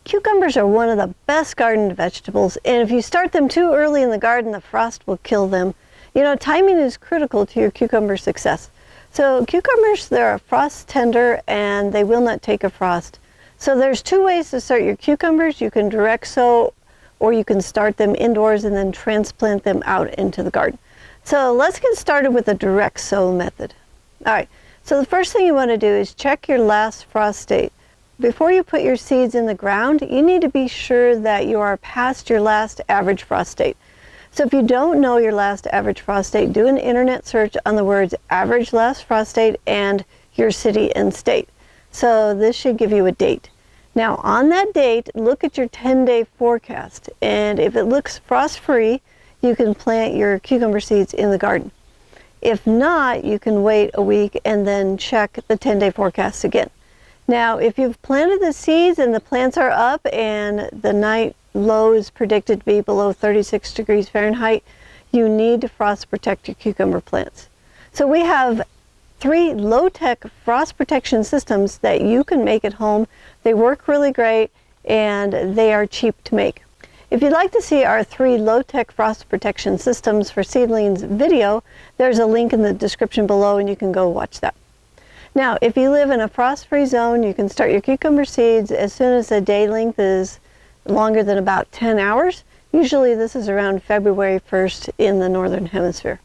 Cucumbers are one of the best garden vegetables, and if you start them too early in the garden, the frost will kill them. You know, timing is critical to your cucumber success. So cucumbers, they're a frost tender and they will not take a frost. So there's two ways to start your cucumbers. You can direct sow, or you can start them indoors and then transplant them out into the garden. So let's get started with the direct sow method. All right, so the first thing you want to do is check your last frost date. Before you put your seeds in the ground, you need to be sure that you are past your last average frost date. So if you don't know your last average frost date, do an internet search on the words average last frost date and your city and state. So this should give you a date. Now on that date, look at your 10-day forecast, and if it looks frost-free, you can plant your cucumber seeds in the garden. If not, you can wait a week and then check the 10-day forecast again. Now, if you've planted the seeds and the plants are up and the night low is predicted to be below 36 degrees Fahrenheit, you need to frost protect your cucumber plants. So we have 3 low-tech frost protection systems that you can make at home. They work really great and they are cheap to make. If you'd like to see our 3 low-tech frost protection systems for seedlings video, there's a link in the description below and you can go watch that. Now, if you live in a frost-free zone, you can start your cucumber seeds as soon as the day length is longer than about 10 hours. Usually this is around February 1st in the Northern Hemisphere.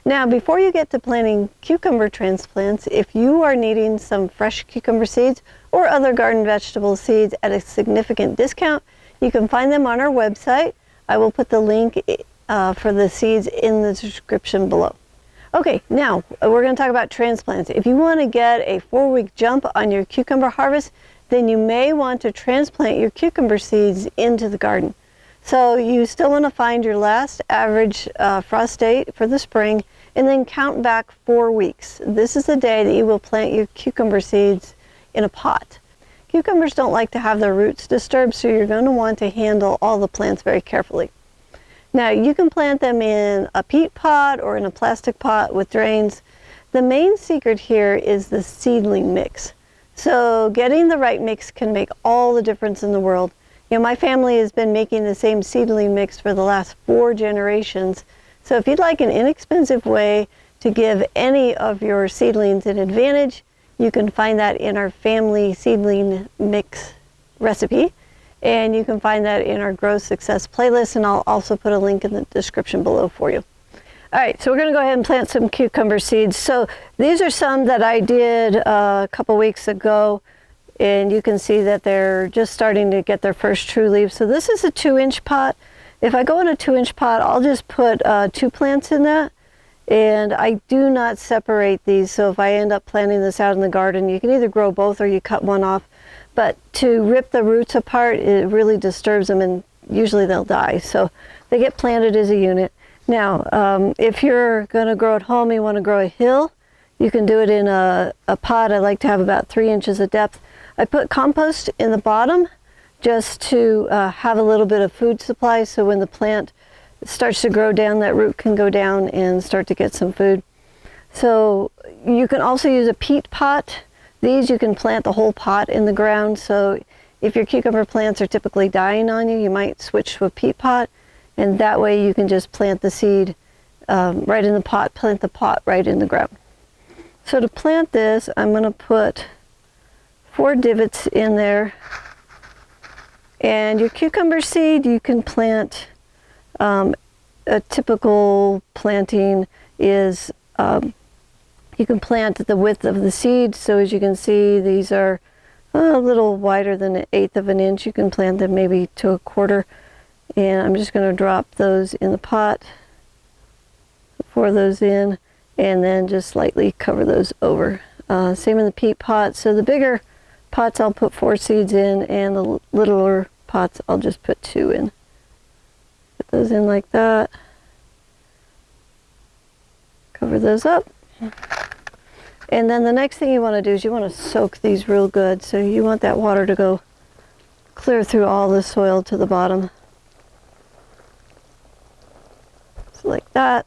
Now, before you get to planting cucumber transplants, if you are needing some fresh cucumber seeds or other garden vegetable seeds at a significant discount, you can find them on our website. I will put the link for the seeds in the description below. Okay, now we're going to talk about transplants. If you want to get a 4-week jump on your cucumber harvest, then you may want to transplant your cucumber seeds into the garden. So you still want to find your last average frost date for the spring and then count back 4 weeks. This is the day that you will plant your cucumber seeds in a pot. Cucumbers don't like to have their roots disturbed, so you're going to want to handle all the plants very carefully. Now, you can plant them in a peat pot or in a plastic pot with drains. The main secret here is the seedling mix. So getting the right mix can make all the difference in the world. You know, my family has been making the same seedling mix for the last 4 generations. So if you'd like an inexpensive way to give any of your seedlings an advantage, you can find that in our family seedling mix recipe. And you can find that in our Grow Success playlist, and I'll also put a link in the description below for you. All right, so we're going to go ahead and plant some cucumber seeds. So these are some that I did a couple weeks ago, and you can see that they're just starting to get their first true leaves. So this is a 2-inch pot. If I go in a 2-inch pot, I'll just put 2 plants in that, and I do not separate these. So if I end up planting this out in the garden, you can either grow both or you cut one off. But to rip the roots apart, it really disturbs them, and usually they'll die. So they get planted as a unit. Now, if you're going to grow at home, you want to grow a hill, you can do it in a pot. I like to have about 3 inches of depth. I put compost in the bottom just to have a little bit of food supply, so when the plant starts to grow down, that root can go down and start to get some food. So you can also use a peat pot. These you can plant the whole pot in the ground, so if your cucumber plants are typically dying on you, you might switch to a peat pot, and that way you can just plant the seed right in the pot, plant the pot right in the ground. So to plant this, I'm going to put 4 divots in there, and your cucumber seed you can plant, a typical planting is you can plant the width of the seed. So as you can see, these are a little wider than 1/8 of an inch. You can plant them maybe to 1/4. And I'm just going to drop those in the pot, pour those in, and then just lightly cover those over. Same in the peat pot. So the bigger pots I'll put 4 seeds in, and the littler pots I'll just put 2 in. Put those in like that. Cover those up. And then the next thing you want to do is you want to soak these real good. So you want that water to go clear through all the soil to the bottom. So like that.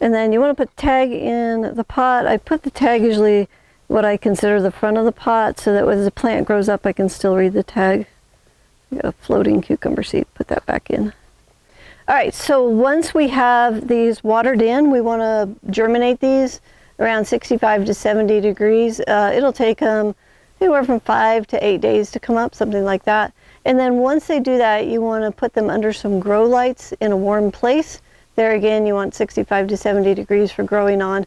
And then you want to put tag in the pot. I put the tag usually what I consider the front of the pot, so that as the plant grows up I can still read the tag. I got a floating cucumber seed, put that back in. Alright, so once we have these watered in, we want to germinate these around 65 to 70 degrees. It'll take them anywhere from 5 to 8 days to come up, something like that. And then once they do that, you want to put them under some grow lights in a warm place. There again, you want 65 to 70 degrees for growing on.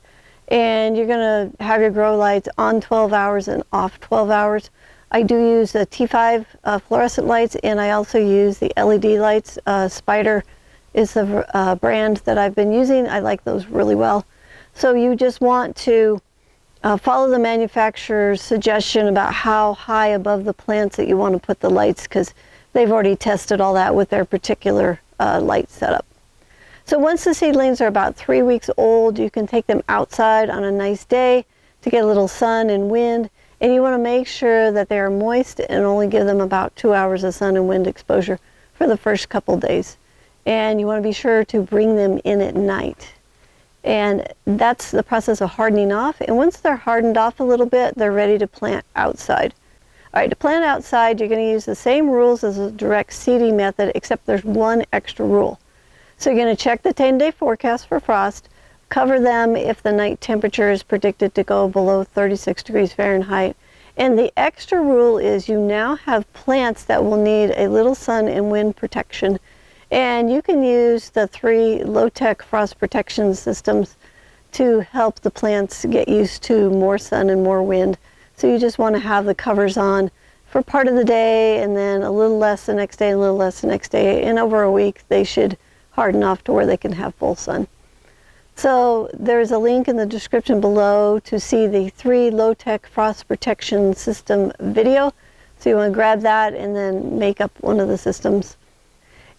And you're going to have your grow lights on 12 hours and off 12 hours. I do use the T5 fluorescent lights, and I also use the LED lights. Spider is the brand that I've been using. I like those really well. So you just want to follow the manufacturer's suggestion about how high above the plants that you want to put the lights, because they've already tested all that with their particular light setup. So once the seedlings are about 3 weeks old, you can take them outside on a nice day to get a little sun and wind, and you want to make sure that they are moist and only give them about 2 hours of sun and wind exposure for the first couple days. And you want to be sure to bring them in at night. And that's the process of hardening off. And once they're hardened off a little bit, they're ready to plant outside. All right, to plant outside, you're going to use the same rules as a direct seeding method, except there's one extra rule. So you're going to check the 10-day forecast for frost, cover them if the night temperature is predicted to go below 36 degrees Fahrenheit. And the extra rule is you now have plants that will need a little sun and wind protection. And you can use the 3 low-tech frost protection systems to help the plants get used to more sun and more wind. So you just want to have the covers on for part of the day, and then a little less the next day, a little less the next day. And over a week, they should harden off to where they can have full sun. So there's a link in the description below to see the 3 low-tech frost protection system video. So you want to grab that and then make up one of the systems.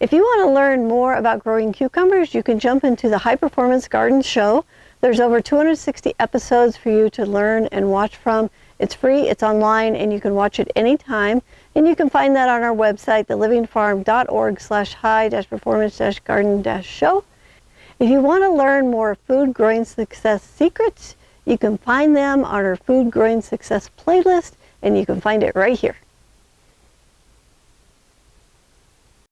If you want to learn more about growing cucumbers, you can jump into the High Performance Garden Show. There's over 260 episodes for you to learn and watch from. It's free, it's online, and you can watch it anytime. And you can find that on our website, thelivingfarm.org/high-performance-garden-show. If you want to learn more food growing success secrets, you can find them on our Food Growing Success playlist, and you can find it right here.